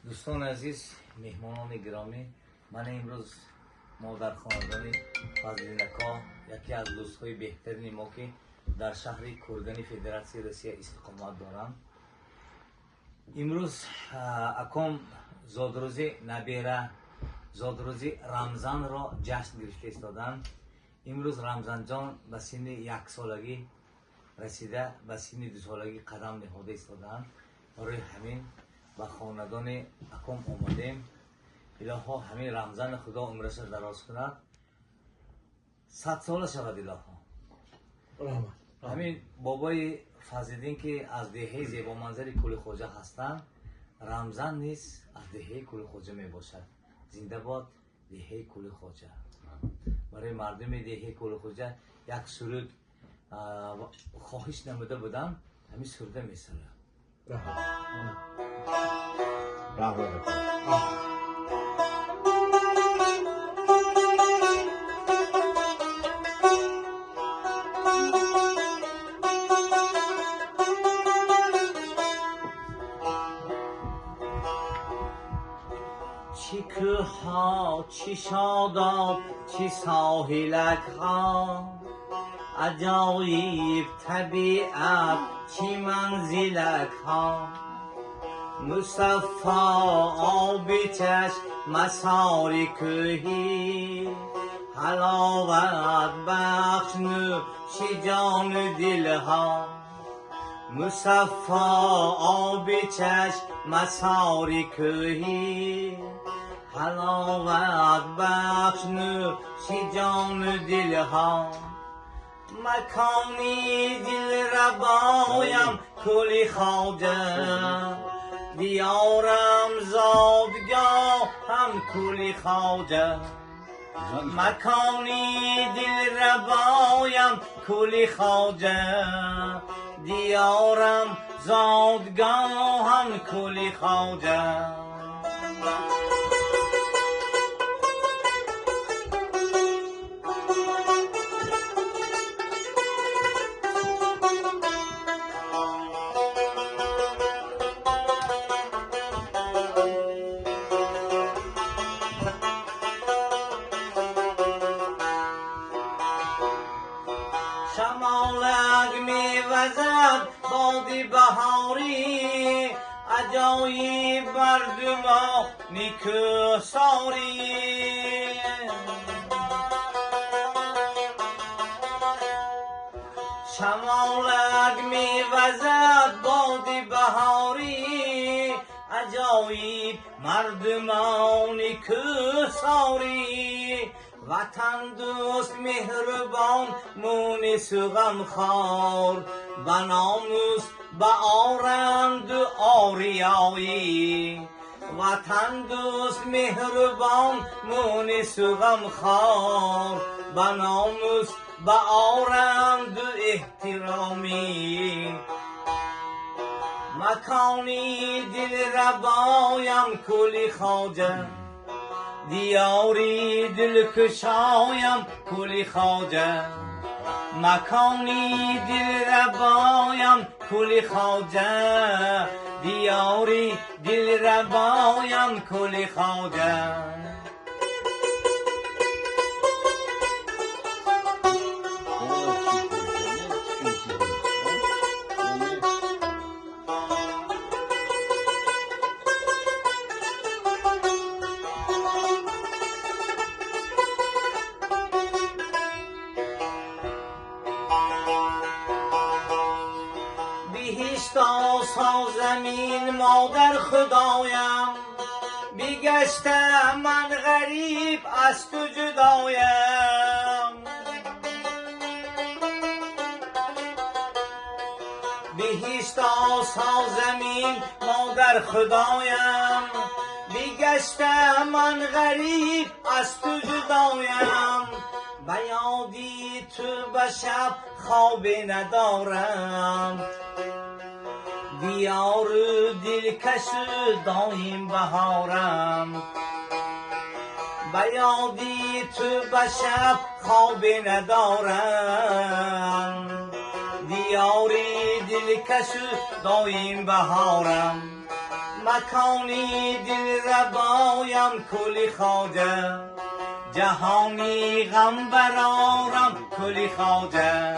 دوستان عزیز، مهمانان گرامی، من امروز ما در خاندان فضلینکا یکی از دوستهای بهترین ما که در شهر کورگانی فدراسیون روسیه استقامت دارم. امروز اکم زادروزی نبیره زادروزی رمضان را جشن گرفته ایستادند. امروز رمضان جان به سن 1 سالگی رسیده، به سن 2 سالگی قدم نهاده ایستادند. برای همین با خاندان اکم آمدیم. الها همین رمضان خدا عمرش دراز کند، 100 ساله شود الها. همین بابای فضلدین که از دهه زیبا منظر کولی خوجه هستند، رمضان نیز از دهه کولی خوجه می باشد. زنده باد دهه کولی خوجه. برای مردم دهه کولی خوجه یک سرود خواهش نموده بودم، همین سروده می سرم. چی کوه ها، چی شاداب، چی ساحلک ها، عجایب طبیعت، چی منزلک ها، مصفا آب چشم مسار کوهی، حلاوت بخش نوش جان دل ها، مصفا آب چشم مسار کوهی، حلاوت بخش نوش جان دل ها، مکانی دل ربایم کولی خواجه، دیارم زادگاه هم کولی خواجه، مکانی دل ربایم کولی خواجه، دیارم زادگاه هم کولی خواجه. شمالک می وزد بادی بهاری، عجایب مردم نیکو ساری، شمالک می وزد بادی بهاری، عجایب مردم نیکو ساری، وطن دوست مهربان مونس و غمخوار، به ناموس به آرند آریایی، وطن دوست مهربان مونس و غمخوار، به ناموس به آرند احترامی، مکانی دل ربایم کولی خواجه، دیاری دلکشایم کولی خواجه، مکانی دل ربایم کولی خواجه، دیاری دل ربایم کولی خواجه. بهشت آسا زمین مادر خدایم، بگشته من غریب از تو جدایم، بهشت آسا زمین مادر خدایم، بگشته من غریب از تو جدایم، به یادی تو به شب خواب ندارم، دیار دلکش دایم بهارم، به یادی تو به شب خواب ندارم، دیار دلکش دایم بهارم، مکانی دل ربایم کلی خواجه جهانی غم برارم کلی خواجه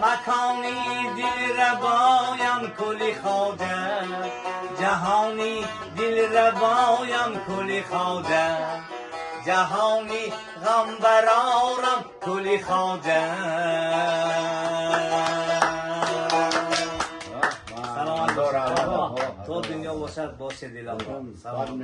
مکانی دل ربایم کلی خواجه جهانی دل ربایم کلی خواجه جهانی غم برارم کلی خواجه سلام تو دنیا باشد باشه دلم سلام